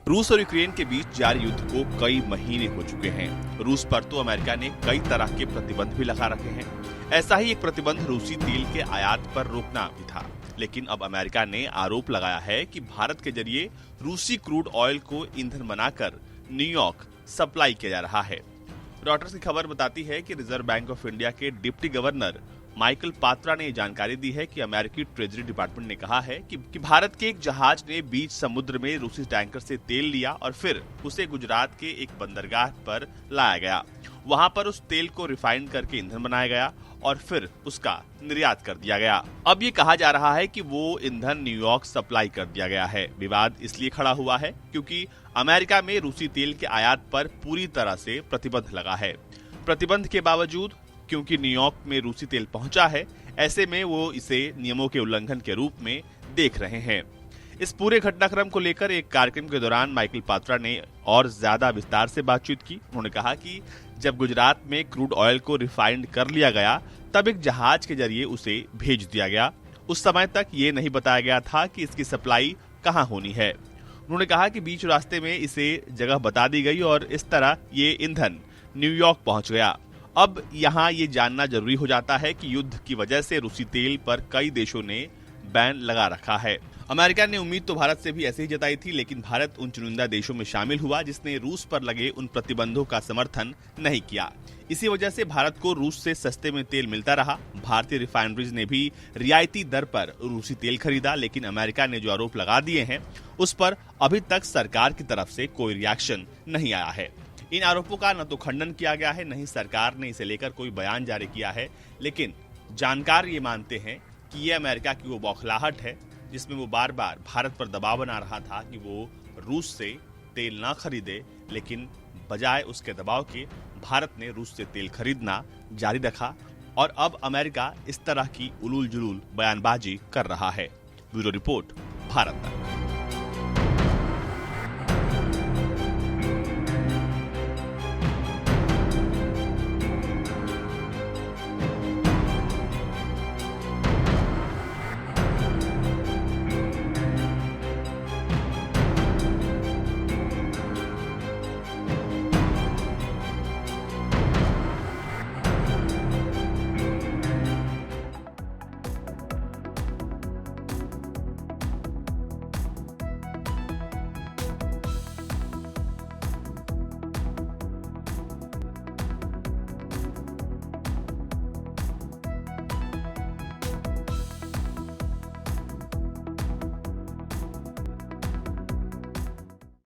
रूस और यूक्रेन के बीच जारी युद्ध को कई महीने हो चुके हैं। रूस पर तो अमेरिका ने कई तरह के प्रतिबंध भी लगा रखे हैं। ऐसा ही एक प्रतिबंध रूसी तेल के आयात पर रोकना भी था। लेकिन अब अमेरिका ने आरोप लगाया है कि भारत के जरिए रूसी क्रूड ऑयल को ईंधन बनाकर न्यूयॉर्क सप्लाई किया जा रहा है। रॉयटर्स की खबर बताती है कि रिजर्व बैंक ऑफ इंडिया के डिप्टी गवर्नर माइकल पात्रा ने जानकारी दी है कि अमेरिकी ट्रेजरी डिपार्टमेंट ने कहा है कि भारत के एक जहाज ने बीच समुद्र में रूसी टैंकर से तेल लिया और फिर उसे गुजरात के एक बंदरगाह पर लाया गया। वहां पर उस तेल को रिफाइन करके ईंधन बनाया गया और फिर उसका निर्यात कर दिया गया। अब ये कहा जा रहा है कि वो ईंधन न्यूयॉर्क सप्लाई कर दिया गया है। विवाद इसलिए खड़ा हुआ है क्योंकि अमेरिका में रूसी तेल के आयात पर पूरी तरह से प्रतिबंध लगा है। प्रतिबंध के बावजूद क्योंकि न्यूयॉर्क में रूसी तेल पहुंचा है, ऐसे में वो इसे नियमों के उल्लंघन के रूप में देख रहे हैं। इस पूरे घटनाक्रम को लेकर एक कार्यक्रम के दौरान माइकल पात्रा ने और ज्यादा विस्तार से बातचीत की। उन्होंने कहा कि जब गुजरात में क्रूड ऑयल को रिफाइंड कर लिया गया, तब एक जहाज के जरिए उसे भेज दिया गया। उस समय तक ये नहीं बताया गया था कि इसकी सप्लाई कहाँ होनी है। उन्होंने कहा कि बीच रास्ते में इसे जगह बता दी गई और इस तरह ये ईंधन न्यूयॉर्क पहुंच गया। अब यहाँ ये जानना जरूरी हो जाता है कि युद्ध की वजह से रूसी तेल पर कई देशों ने बैन लगा रखा है। अमेरिका ने उम्मीद तो भारत से भी ऐसे ही जताई थी, लेकिन भारत उन चुनिंदा देशों में शामिल हुआ जिसने रूस पर लगे उन प्रतिबंधों का समर्थन नहीं किया। इसी वजह से भारत को रूस से सस्ते में तेल मिलता रहा। भारतीय रिफाइनरीज ने भी रियायती दर पर रूसी तेल खरीदा, लेकिन अमेरिका ने जो आरोप लगा दिए हैं उस पर अभी तक सरकार की तरफ से कोई रिएक्शन नहीं आया है। इन आरोपों का न तो खंडन किया गया है, न ही सरकार ने इसे लेकर कोई बयान जारी किया है। लेकिन जानकार ये मानते हैं कि ये अमेरिका की वो बौखलाहट है जिसमें वो बार बार भारत पर दबाव बना रहा था कि वो रूस से तेल ना खरीदे, लेकिन बजाय उसके दबाव के भारत ने रूस से तेल खरीदना जारी रखा और अब अमेरिका इस तरह की उलूल जुलूल बयानबाजी कर रहा है। ब्यूरो रिपोर्ट, भारत तक।